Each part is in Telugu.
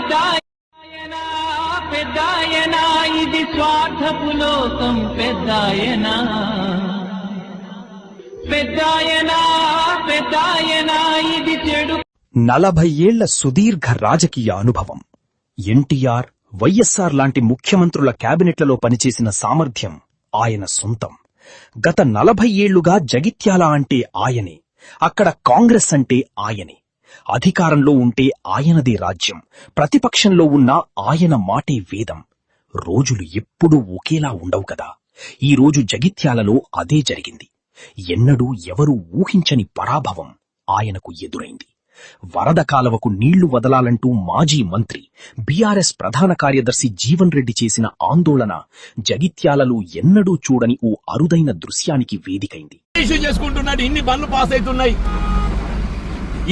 పెద్దాయనా పెద్దాయనా ఇది స్వార్థపు లోకం పెద్దాయనా పెద్దాయనా పెద్దాయనా ఇది చెడు. 40 ఏళ్ల సుదీర్ఘ రాజకీయ అనుభవం, ఎన్టీఆర్, వైఎస్ఆర్ లాంటి ముఖ్యమంత్రుల క్యాబినెట్లలో పనిచేసిన సామర్థ్యం ఆయన సొంతం. గత 40 ఏళ్లుగా జగిత్యాల అంటే ఆయనే, అక్కడ కాంగ్రెస్ అంటే ఆయనే. అధికారంలో ఉంటే ఆయనదే రాజ్యం, ప్రతిపక్షంలో ఉన్న ఆయన మాటే వేదం. రోజులు ఎప్పుడూ ఒకేలా ఉండవు కదా. ఈ రోజు జగిత్యాలలో అదే జరిగింది. ఎన్నడూ ఎవరూ ఊహించని పరాభవం ఆయనకు ఎదురైంది. వరద కాలవకు నీళ్లు వదలాలంటూ మాజీ మంత్రి, బీఆర్ఎస్ ప్రధాన కార్యదర్శి జీవన్ రెడ్డి చేసిన ఆందోళన జగిత్యాలలో ఎన్నడూ చూడని ఓ అరుదైన దృశ్యానికి వేదికైంది.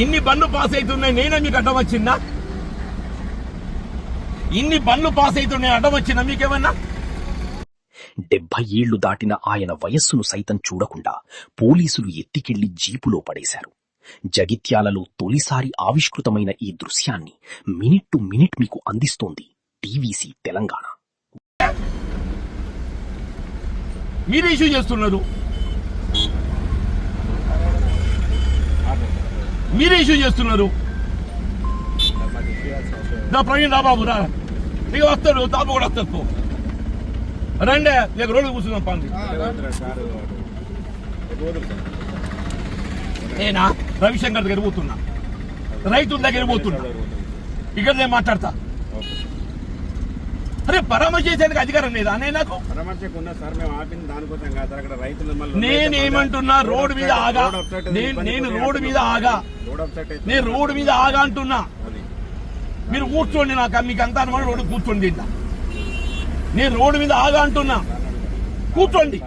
ఇన్ని బండ్లు పాస్ అవుతున్నాయి, నేనే మీకు అడ్డం వచ్చిందా? ఇన్ని బండ్లు పాస్ అవుతున్నాయి, అడ్డం వచ్చిందా మీకేమన్నా? 70 ఏళ్లు దాటిన ఆయన వయస్సును సైతం చూడకుండా పోలీసులు ఎత్తికెళ్లి జీపులో పడేశారు. జగిత్యాలలో తొలిసారి ఆవిష్కృతమైన ఈ దృశ్యాన్ని మినిట్ టు మినిట్ మీకు అందిస్తోంది టీవీసీ తెలంగాణ. మీరు ఇష్యూ చేస్తున్నారు. ప్రవీణ్ రాబాబు రా, నీకు వస్తాడు, తాప కూడా వస్తాడు. రండి, లేక రోడ్డు కూర్చున్నాం. పండి నేనా రవిశంకర్ దగ్గర పోతున్నా, రైతుల దగ్గర పోతున్నా, ఇక్కడ నేను మాట్లాడతా. అరే పరామర్శ చేసేందుకు అధికారం లేదా అనే నాకు? నేనేమంటున్నా, రోడ్డు మీద ఆగా, నేను రోడ్డు మీద ఆగా అంటున్నా. మీరు కూర్చోండి, నాకు మీకు అంతా అనుమానం, రోడ్డు కూర్చోండి. తింటా, నేను రోడ్డు మీద ఆగా అంటున్నా, కూర్చోండి.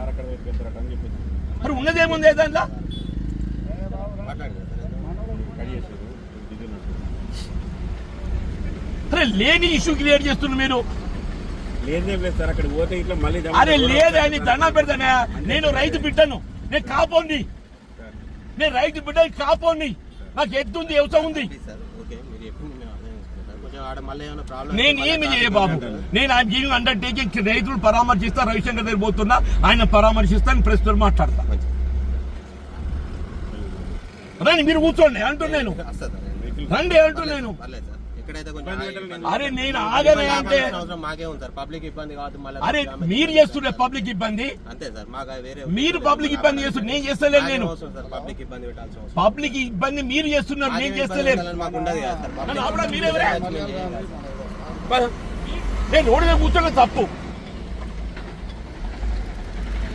మరి ఉన్నదేముంది దాంట్లో? అరే లేని ఇష్యూ క్రియేట్ చేస్తున్నారు మీరు. అరే లేదని దండం పెడతానే. నేను రైతు బిడ్డను, నేను కాపోండి, నాకు ఎత్తుంది, వ్యవసాయం ఉంది. నేను ఏమి చేయ బాబు, నేను ఐఎమ్ గివింగ్ అండర్టేకింగ్. రైతులు పరామర్శిస్తా, రవిశంకర్ దగ్గర పోతున్నా, ఆయన పరామర్శిస్తాను, ప్రెస్ తో మాట్లాడతా. రండి, మీరు కూర్చోండి అంటున్నాను, రండి అంటున్నాను. అరే నేను ఆగనే అంటే అరే మీరు చేస్తుండే పబ్లిక్ ఇబ్బంది, మీరు పబ్లిక్ ఇబ్బంది చేస్తున్నారు, నేను చేస్తలేను. నేను పబ్లిక్ ఇబ్బంది మీరు చేస్తున్నారు, నేను చేస్తలేను. మీరెవరే? నేను రోడ్డు మీద కూర్చున్నా తప్పు,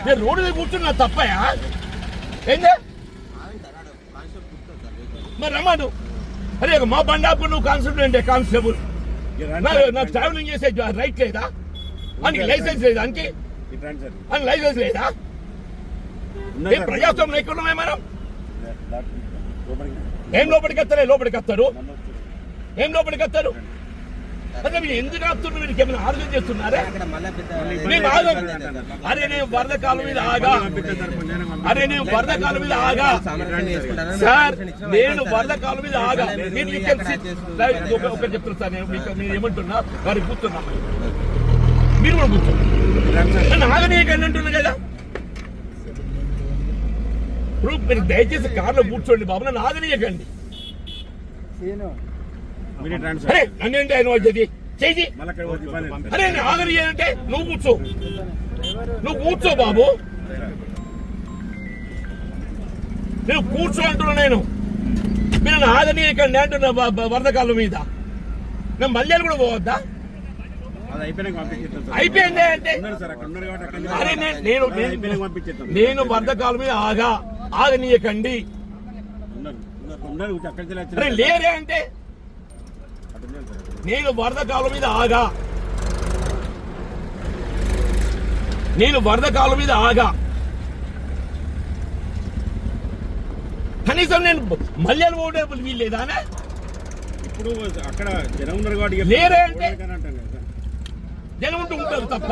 నేను రోడ్డు మీద కూర్చున్నా తప్పయా? ఏందే మరి రమ్మను. అరే మా బండాపు నువ్వు కానిస్టేబుల్, నాకు ట్రావెలింగ్ చేసే రైట్ లేదా? అని లైసెన్స్ లేదా? అని లైసెన్స్ లేదా? ప్రజాస్వామ్యం ఎక్కడున్నాయి మనం? ఏం లోపలికి వస్తారు? అదే మీరు ఎందుకు ఆపుతున్నారు? మీరు ఏమైనా ఆర్గన్ చేస్తున్నారా? అరే నేను వరద కాలం మీద ఆగా, సార్, నేను వరద కాలం మీద ఆగా. ఒకటి చెప్తున్నా సార్, నేను ఏమంటున్నా, వారికి కూర్చున్నా, మీరు కూడా కూర్చోండి. నన్ను ఆగనీయకండి అంటున్నా కదా. ఇప్పుడు మీరు దయచేసి కార్లో కూర్చోండి బాబు, నన్ను ఆగనీయకండి. అరే నన్నేంటి ఆయన వచ్చేది చేసి? అరే నేను ఆగనీయంటే నువ్వు కూర్చో బాబు, నేను కూర్చో అంటున్నా. నేను మీరు ఆగనీయకండి అంటున్నా. వరదకాలం మీద నేను మల్యాలు కూడా పోవద్దా? అయిపోయింది అంటే అరే నేను వరదకాలం మీద ఆగనీయకండి. అరే లేరే అంటే నేను వరదకాలం మీద ఆగా, కనీసం నేను మల్యాలు పోవడం వీల్లేదా? ఇప్పుడు అక్కడ జనం ఉన్నారు కాబట్టి లేరే అంటే జనం ఉంటూ ఉంటారు తప్ప.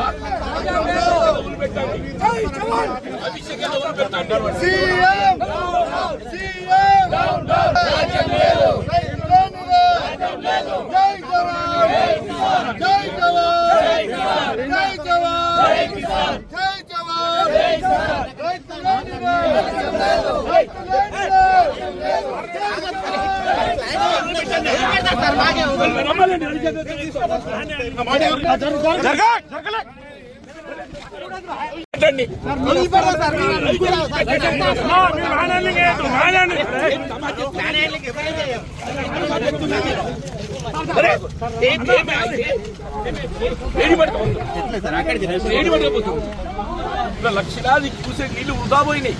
లక్షలాది చూసే నీళ్లు వృధా పోయినాయి.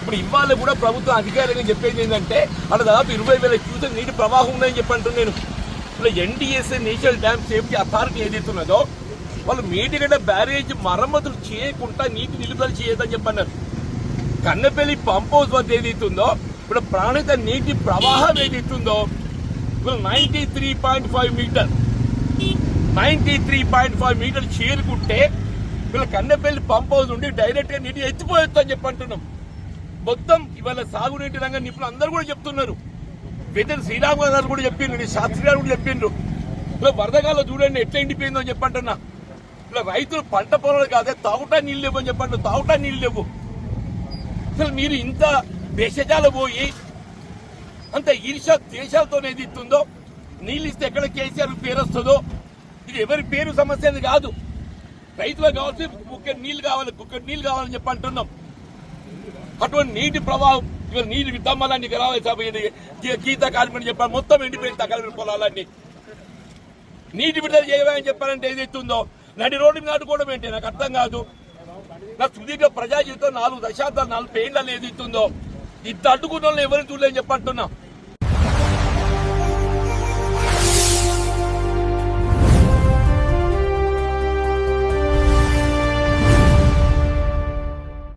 ఇప్పుడు ఇవాళ కూడా ప్రభుత్వం అధికారులు చెప్పేది ఏంటంటే అక్కడ దాదాపు 20,000 క్యూసెక్ నీటి ప్రవాహం ఉందని చెప్పంటున్నాను నేను. ఇప్పుడు NDSA national dam safety authority ఏదైతున్నదో వాళ్ళు మేడిగడ్డ బ్యారేజ్ మరమ్మతులు చేయకుండా నీటి నిలుపుదల చేయొద్దని చెప్పన్నారు. కన్నెపల్లి పంప్ హౌస్ వద్ద ఏదైతుందో ఇప్పుడు ప్రాణిత నీటి ప్రవాహం ఏదైతుందో ఇప్పుడు 93.5 మీటర్ 93.5 మీటర్ చేరుకుంటే వీళ్ళ కన్నెపల్లి పంప్ హౌస్ నుండి డైరెక్ట్ గా నీటి ఎత్తిపోయొచ్చు అని చెప్పంటున్నాం. మొత్తం ఇవాళ సాగునీటి రంగ నిపుణులు అందరూ కూడా చెప్తున్నారు. వెదర్ శ్రీరామ్ గారు కూడా చెప్పిండ్రు, శాస్త్రి గారు కూడా చెప్పిండ్రు. ఇలా వరదగాల్లో చూడండి ఎట్లా ఎండిపోయిందో అని చెప్పంటున్నా. ఇలా రైతులు పంట పొలాలు కాదే తాగుటా నీళ్ళు లేవు అని చెప్పంటారు. తాగుటా నీళ్ళు లేవు. అసలు మీరు ఇంత దేశాలు పోయి అంత ఈర్ష్య దేశాలతో ఏది ఇస్తుందో నీళ్ళు ఇస్తే ఎక్కడ కేసీఆర్ పేరు వస్తుందో ఇది ఎవరి పేరు సమస్య అనేది కాదు. రైతులకు కావాల్సి కుక్కడి నీళ్లు కావాలని చెప్పి అంటున్నాం. అటువంటి నీటి ప్రవాహం ఇవాళ నీళ్ళు విద్దమ్మలన్నీ రావాలి. గీత కార్మికులు చెప్పాలి మొత్తం ఎండిపోయింది తగ్గ పొలాలన్నీ నీటి విడుదల చేయమని చెప్పాలంటే ఏదైతుందో నడి రోడ్డు మీద అడ్డుకోవడం ఏంటి నాకు అర్థం కాదు. నా సుదీర్ఘ ప్రజా జీవితం 4 దశాబ్దాలు 40 ఏళ్ళలో ఏదైతుందో ఇంత అడ్డుకున్న వాళ్ళు ఎవరిని చూడలేని చెప్పంటున్నా.